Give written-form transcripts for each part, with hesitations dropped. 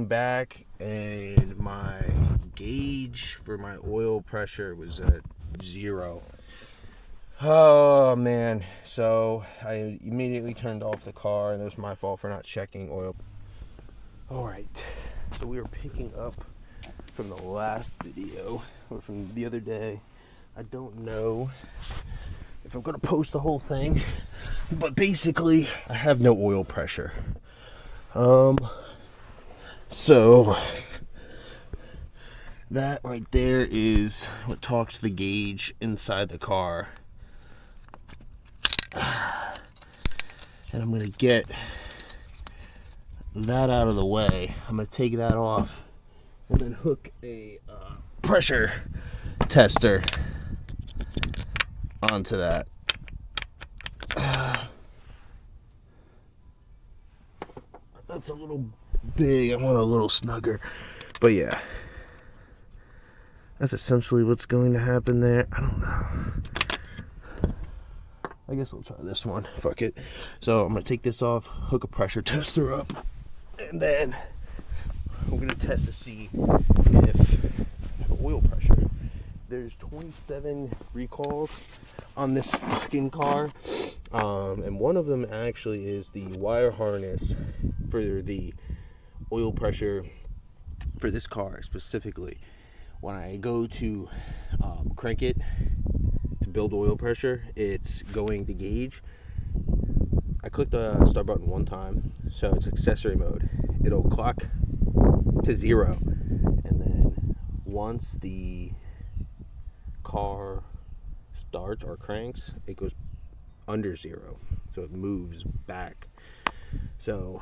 back and my gauge for my oil pressure was at 0. Oh man, so I immediately turned off the car, and it was my fault for not checking oil. Alright, so we were picking up from the last video, or from the other day. I don't know if I'm going to post the whole thing, but basically I have no oil pressure. So that right there is what talks to the gauge inside the car. And I'm going to get that out of the way. I'm going to take that off and then hook a pressure tester onto that. That's a little big. I want a little snugger. But yeah, that's essentially what's going to happen there. I don't know. I guess we'll try this one. Fuck it. So I'm going to take this off, hook a pressure tester up, and then we're going to test to see if I have oil pressure. There's 27 recalls on this fucking car, and one of them actually is the wire harness for the oil pressure for this car specifically. When I go to crank it to build oil pressure, it's going to gauge. I click the start button one time, so it's accessory mode. It'll clock to 0, and then once the car starts or cranks, it goes under 0, so it moves back. So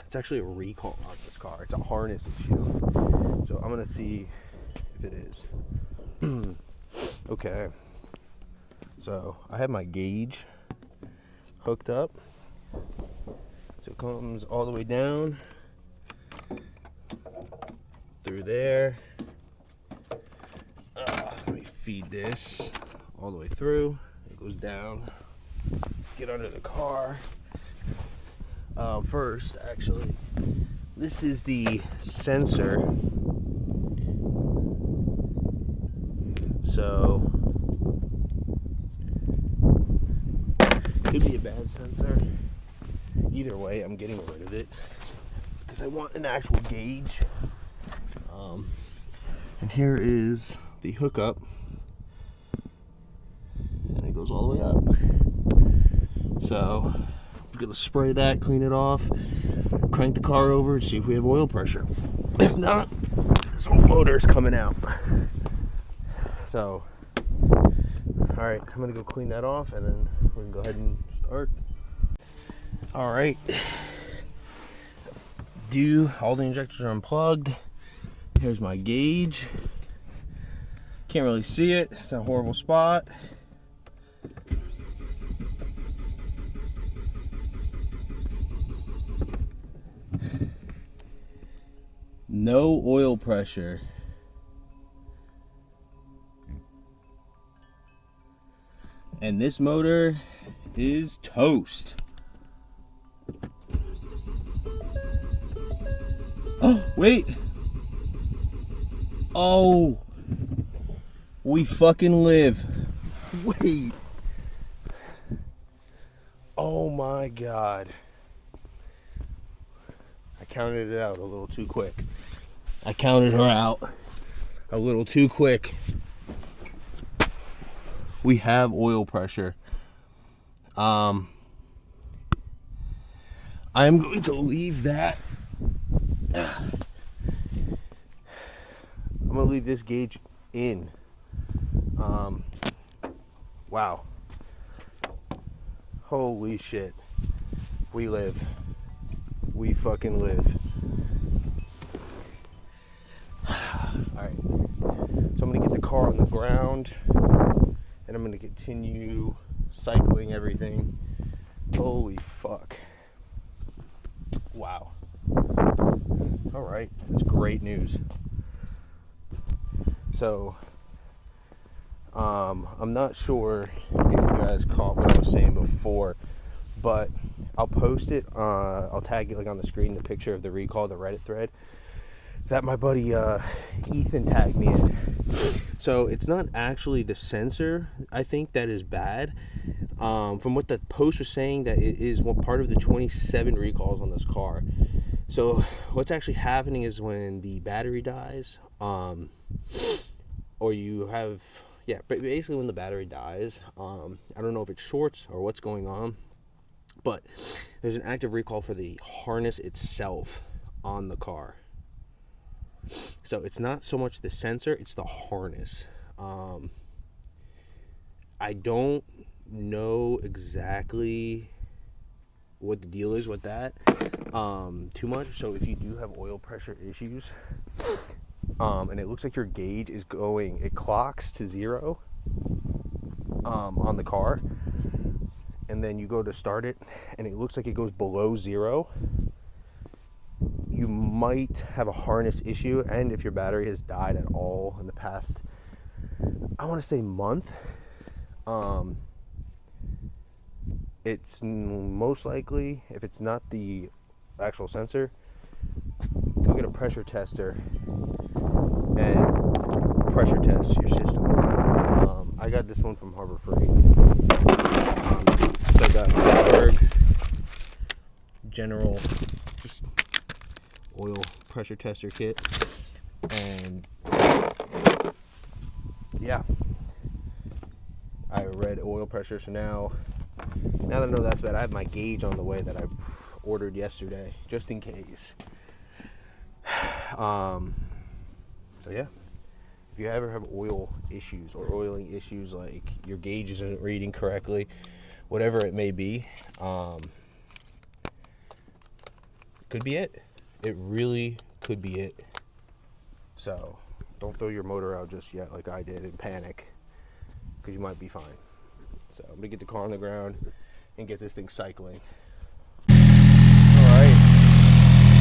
it's actually a recall on this car. It's a harness issue. So I'm gonna see if it is. Okay, so I have my gauge hooked up, so it comes all the way down through there. Let me feed this all the way through. It goes down. Let's get under the car. First, actually, this is the sensor. So, could be a bad sensor. Either way, I'm getting rid of it because I want an actual gauge. And here is the hookup, and it goes all the way up. So I'm gonna spray that, clean it off, crank the car over, and see if we have oil pressure. If not, this whole motor's coming out. So, all right, I'm gonna go clean that off, and then we're gonna go ahead and start. All right, all the injectors are unplugged. Here's my gauge. Can't really see it. It's in a horrible spot. No oil pressure. And this motor is toast. Oh, wait. Oh, we fucking live. Wait. Oh my God. I counted it out a little too quick. I counted her out a little too quick. We have oil pressure. I'm going to leave that. I'm gonna leave this gauge in. Wow. Holy shit. We live. We fucking live. Alright. So I'm gonna get the car on the ground, and I'm gonna continue cycling everything. Holy fuck. Wow. Alright, that's great news. So, I'm not sure if you guys caught what I was saying before, but I'll post it, I'll tag it like on the screen, the picture of the recall, the Reddit thread. that my buddy Ethan tagged me in. So it's not actually the sensor, I think, that is bad. From what the post was saying, that it is one part of the 27 recalls on this car. So what's actually happening is when the battery dies, or you have, yeah, basically when the battery dies, I don't know if it's shorts or what's going on, but there's an active recall for the harness itself on the car. So it's not so much the sensor, it's the harness. I don't know exactly what the deal is with that too much. So if you do have oil pressure issues, and it looks like your gauge is going, it clocks to 0 on the car, and then you go to start it and it looks like it goes below 0, you might have a harness issue. And if your battery has died at all in the past, I want to say month, it's most likely, if it's not the actual sensor, go get a pressure tester and pressure test your system. I got this one from Harbor Freight. So I got Berg General, just oil pressure tester kit, and yeah, I read oil pressure. So now that I know that's bad, I have my gauge on the way that I ordered yesterday, just in case. So yeah, if you ever have oil issues or oiling issues, like your gauge isn't reading correctly, whatever it may be, could be it. It really could be it. So don't throw your motor out just yet like I did in panic, because you might be fine. So I'm gonna get the car on the ground and get this thing cycling. Alright,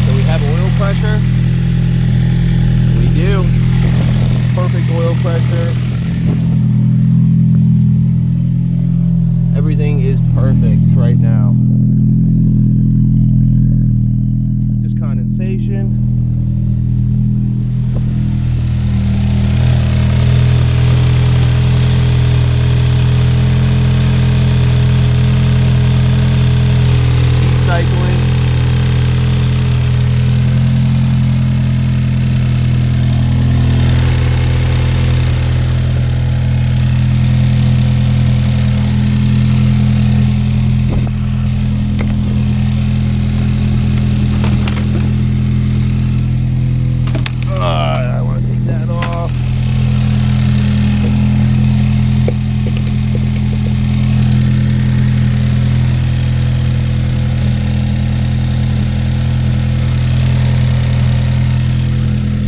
so we have oil pressure. We do. Perfect oil pressure. Everything is perfect right now. Just condensation. Cycling. I want to take that off.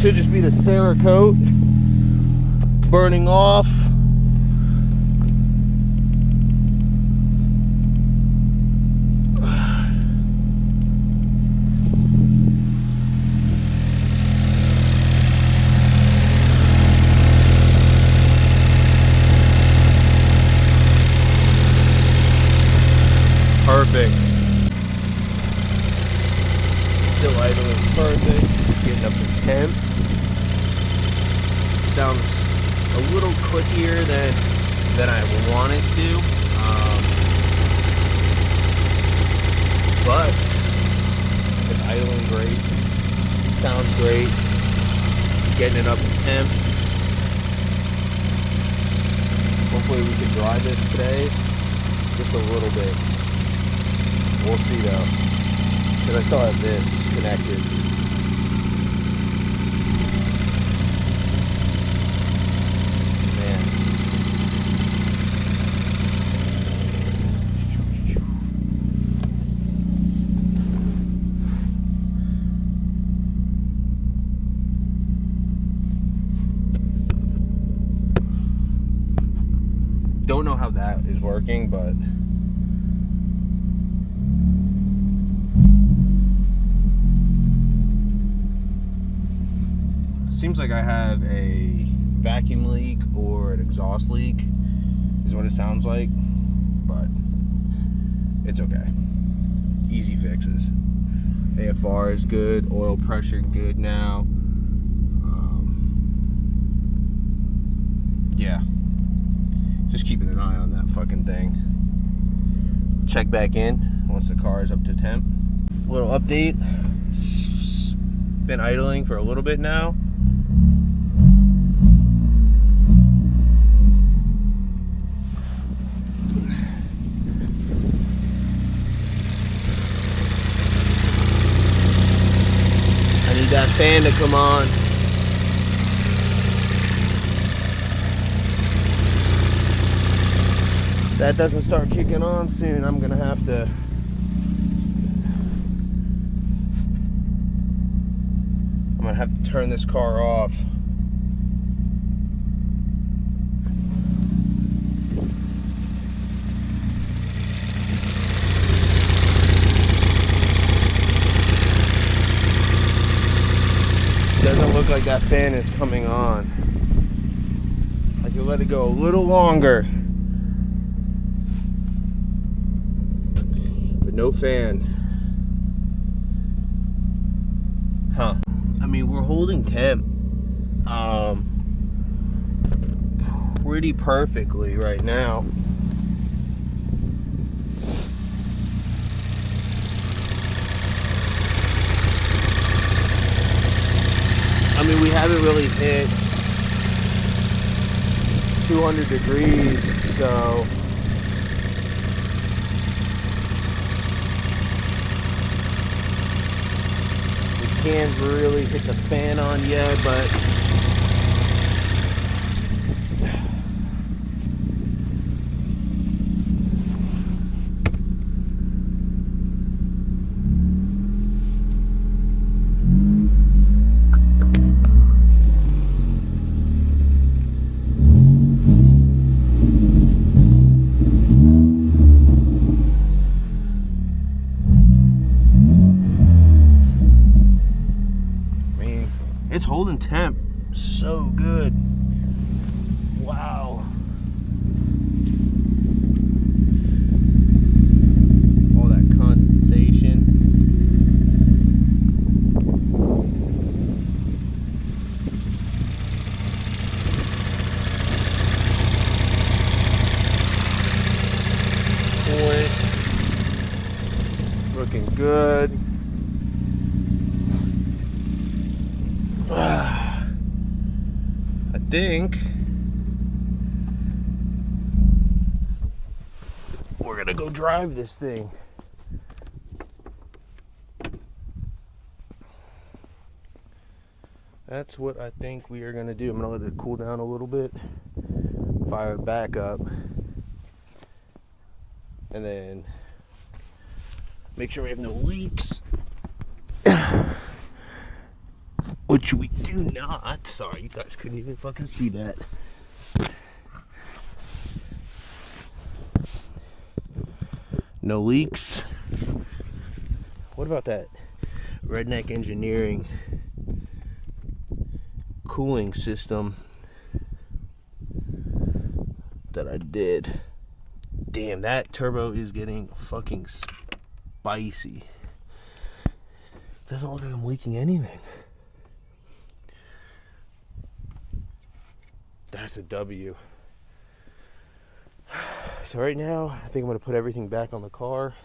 Should just be the Cerakote burning off. Perfect. Still idling perfect. Getting up to 10. Sounds a little quickier than I want it to, but it's idling great, sounds great, getting it up to temp. Hopefully we can dry this today, just a little bit. We'll see though, because I still have this connected. Don't know how that is working, but seems like I have a vacuum leak or an exhaust leak is what it sounds like, but it's okay. Easy fixes. AFR is good, oil pressure good now. yeah, just keeping an eye on that fucking thing. Check back in once the car is up to temp. Little update. Been idling for a little bit now. I need that fan to come on. If that doesn't start kicking on soon, I'm gonna have to turn this car off. Doesn't look like that fan is coming on. I can let it go a little longer. But no fan. Huh. I mean, we're holding temp pretty perfectly right now. I mean, we haven't really hit 200 degrees, so we can't really hit the fan on yet, but it's holding temp so good. Wow. All that condensation. Point. Looking good. I think we're gonna go drive this thing. That's what I think we are gonna do. I'm gonna let it cool down a little bit, fire it back up, and then make sure we have no leaks. Which we do not. Sorry, you guys couldn't even fucking see that. No leaks. What about that Redneck Engineering cooling system that I did? Damn, that turbo is getting fucking spicy. Doesn't look like I'm leaking anything. That's a W. So right now, I think I'm gonna put everything back on the car.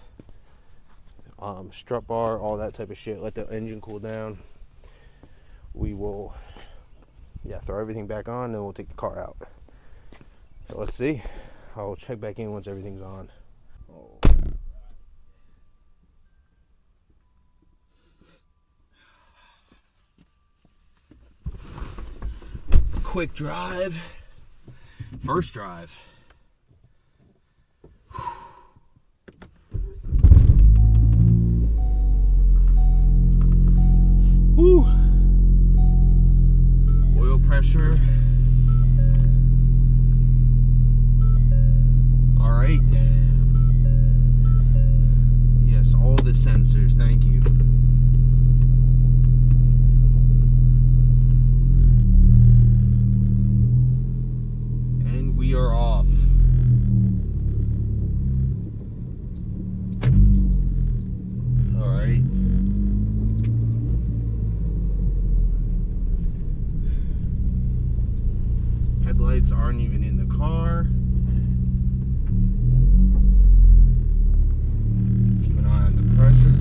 Strut bar, all that type of shit. Let the engine cool down. We will, throw everything back on, and we'll take the car out. So let's see. I'll check back in once everything's on. Quick drive. First drive. Woo. Oil pressure. All right. Yes, all the sensors. Thank you. We are off. All right. Headlights headlights aren't even in the car. Keep an eye on the pressure.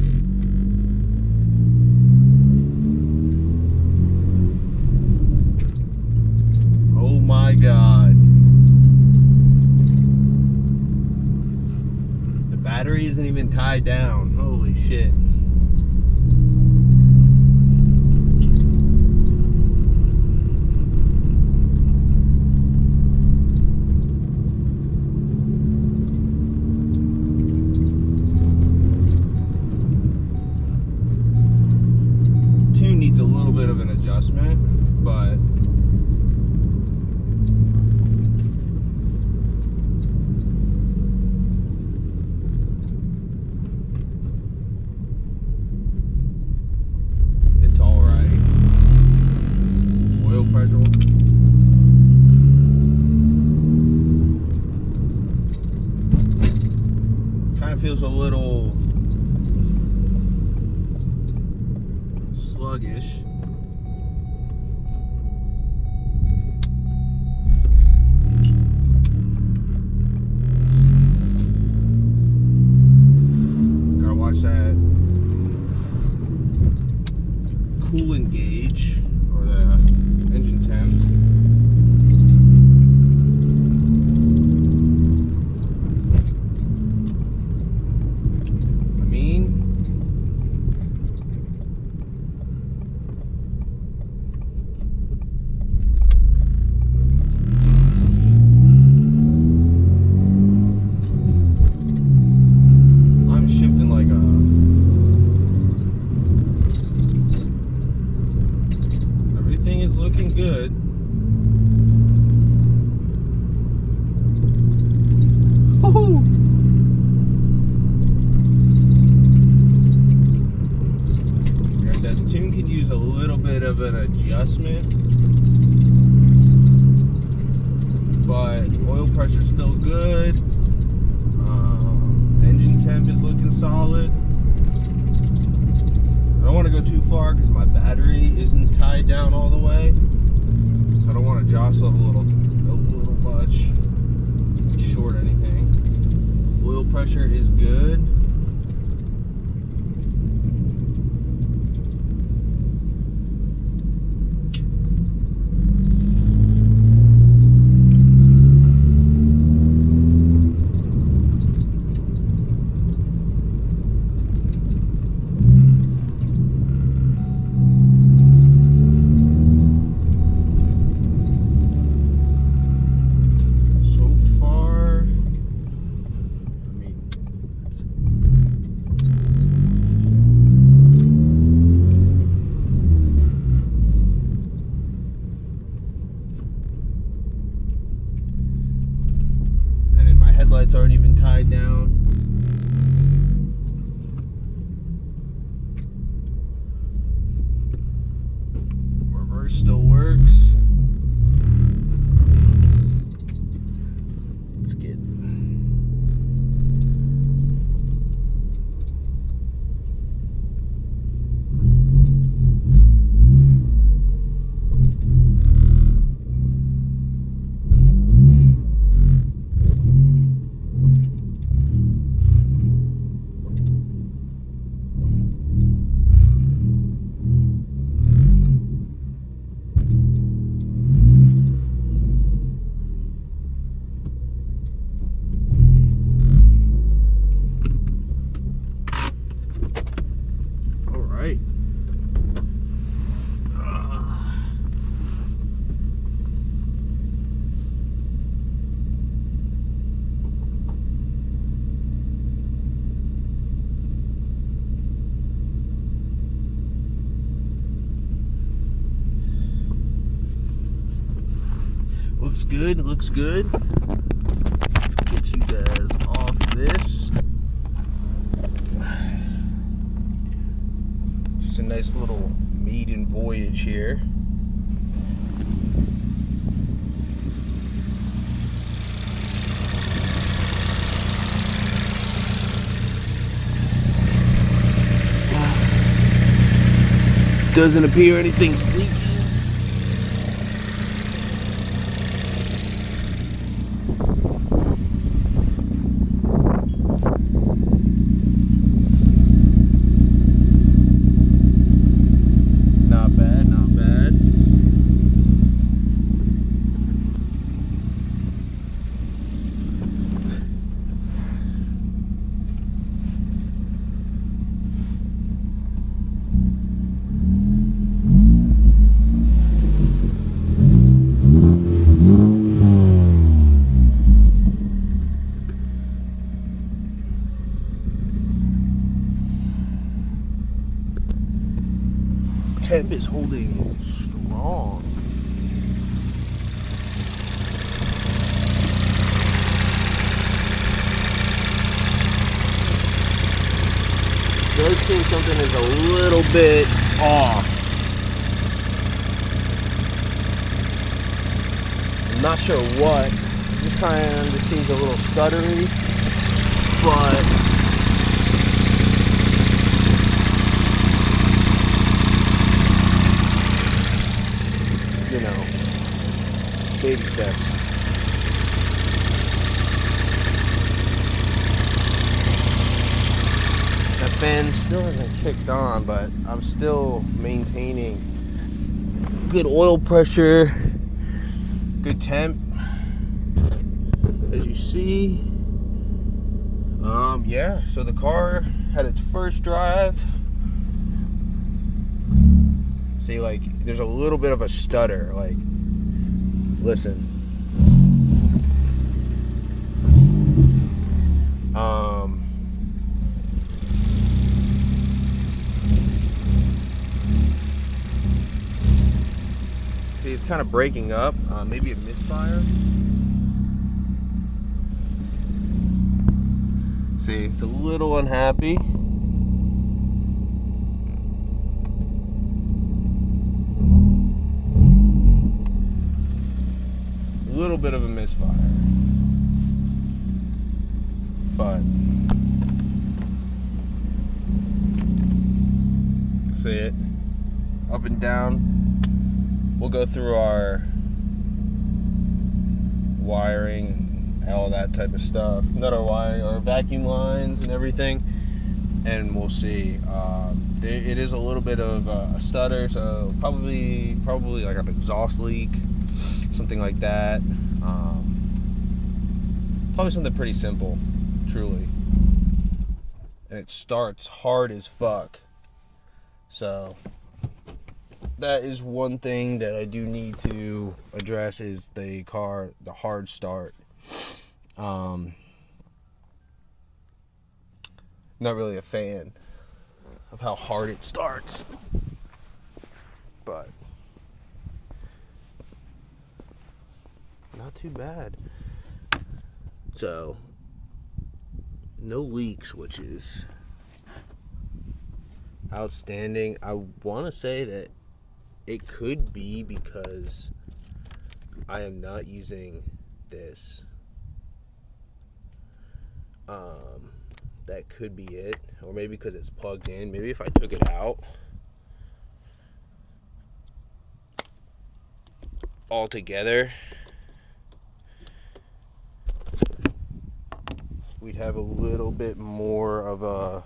Oh my God. The battery isn't even tied down. Holy shit. Tune needs a little bit of an adjustment, but it's all right. Oil pressure. Kind of feels a little sluggish. Gotta watch that coolant gauge or the engine temps. I mean, I'm shifting like a everything is looking good. Woohoo! Like I said, the tune could use a little bit of an adjustment, but oil pressure's still good. Engine temp is looking solid. I don't want to go too far because my battery isn't tied down all the way. I don't want to jostle a little much, short anything. Oil pressure is good. Headlights aren't even tied down. Reverse still works. Let's get looks good. It looks good. Let's get you guys off this. Just a nice little maiden voyage here. Doesn't appear anything's leaking. noticing something is a little bit off. I'm not sure what. Just kind of seems a little stuttery, but you know, baby steps. That fan still hasn't kicked on, but I'm still maintaining good oil pressure, good temp, as you see. Yeah, so the car had its first drive. See, like, there's a little bit of a stutter, like, listen. See, it's kind of breaking up, maybe a misfire. See, it's a little unhappy. A little bit of a misfire. But see it up and down. We'll go through our wiring and all that type of stuff. Not our wiring, our vacuum lines and everything, and we'll see. It is a little bit of a stutter, so probably like an exhaust leak, something like that. Probably something pretty simple, truly. And it starts hard as fuck. So that is one thing that I do need to address, is the hard start. Not really a fan of how hard it starts, but not too bad. So no leaks, which is outstanding. I want to say that it could be because I am not using this. That could be it. Or maybe because it's plugged in. Maybe if I took it out altogether, we'd have a little bit more of a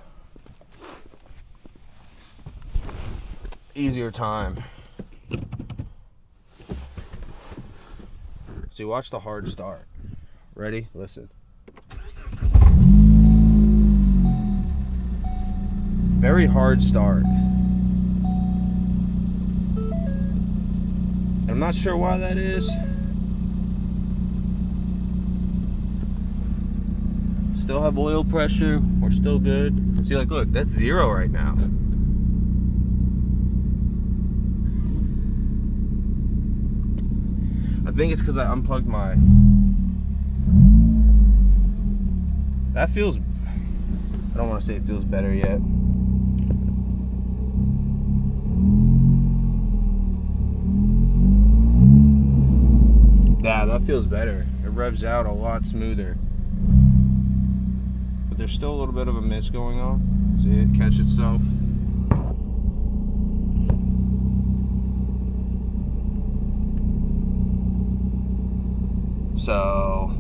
easier time. See, watch the hard start. Ready? Listen. Very hard start. I'm not sure why that is. Still have oil pressure. We're still good. See, like, look, that's 0 right now. I think it's because I unplugged my... That feels... I don't want to say it feels better yet. Yeah, that feels better. It revs out a lot smoother. But there's still a little bit of a miss going on. See it catch itself? So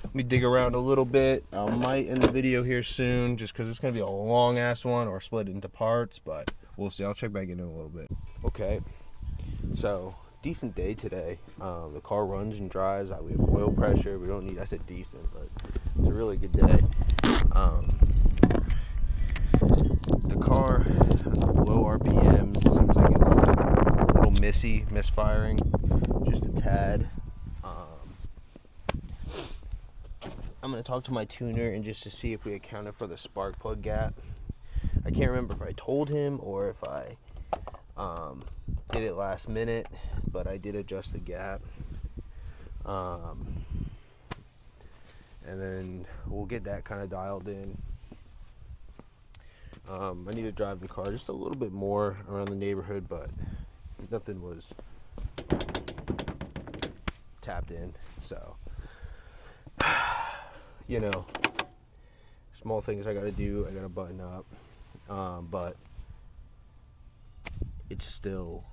let me dig around a little bit. I might end the video here soon, just because it's going to be a long ass one, or split into parts, but we'll see. I'll check back in a little bit. Okay, so decent day today. The car runs and drives. We have oil pressure. We don't need, I said decent, but it's a really good day. The car, low RPMs, seems like it's a little misfiring, just a tad. I'm going to talk to my tuner and just to see if we accounted for the spark plug gap. I can't remember if I told him or if I did it last minute, but I did adjust the gap. and then we'll get that kind of dialed in. I need to drive the car just a little bit more around the neighborhood, but nothing was tapped in, so you know, small things I gotta do. I gotta button up, but it's still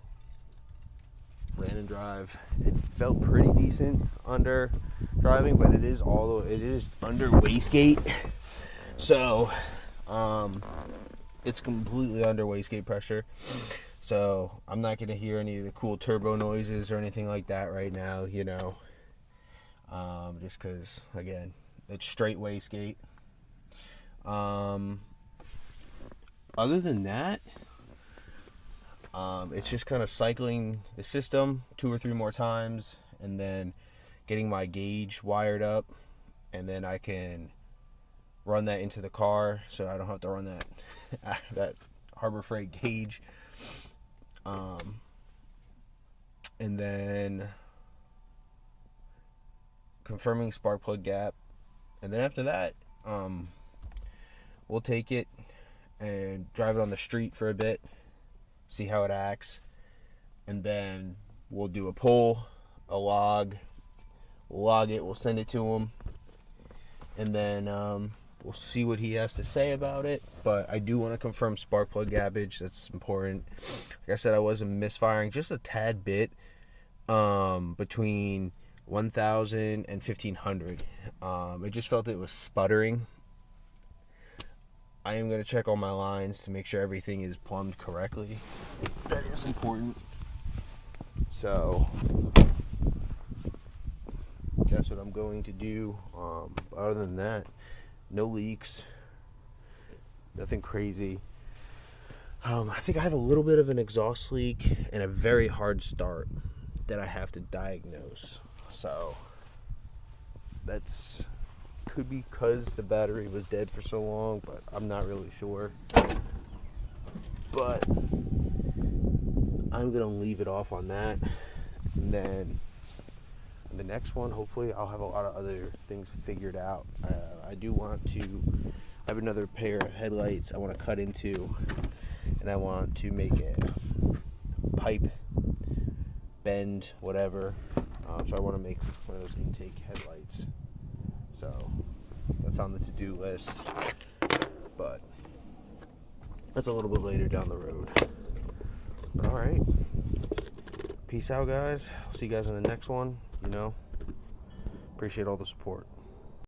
ran and drive. It felt pretty decent under driving, but it is under wastegate, so it's completely under wastegate pressure. So I'm not gonna hear any of the cool turbo noises or anything like that right now, you know, just because, again, it's straight wastegate. Other than that, it's just kind of cycling the system 2 or 3 more times, and then getting my gauge wired up, and then I can run that into the car, so I don't have to run that Harbor Freight gauge. And then confirming spark plug gap, and then after that, we'll take it and drive it on the street for a bit, see how it acts, and then we'll do a pull, a log. We'll log it, we'll send it to him, and then we'll see what he has to say about it. But I do want to confirm spark plug gappage. That's important. Like I said, I was misfiring just a tad bit between 1,000 and 1,500. I just felt it was sputtering. I am going to check all my lines to make sure everything is plumbed correctly. That is important. So that's what I'm going to do. Other than that, no leaks, nothing crazy. I think I have a little bit of an exhaust leak and a very hard start that I have to diagnose. So that's could be because the battery was dead for so long, but I'm not really sure. But I'm gonna leave it off on that, and then the next one, hopefully I'll have a lot of other things figured out. I do want to have another pair of headlights I want to cut into, and I want to make a pipe bend, whatever. So I want to make one of those intake headlights. So that's on the to-do list, but that's a little bit later down the road. But all right, peace out, guys. I'll see you guys in the next one. You know, appreciate all the support.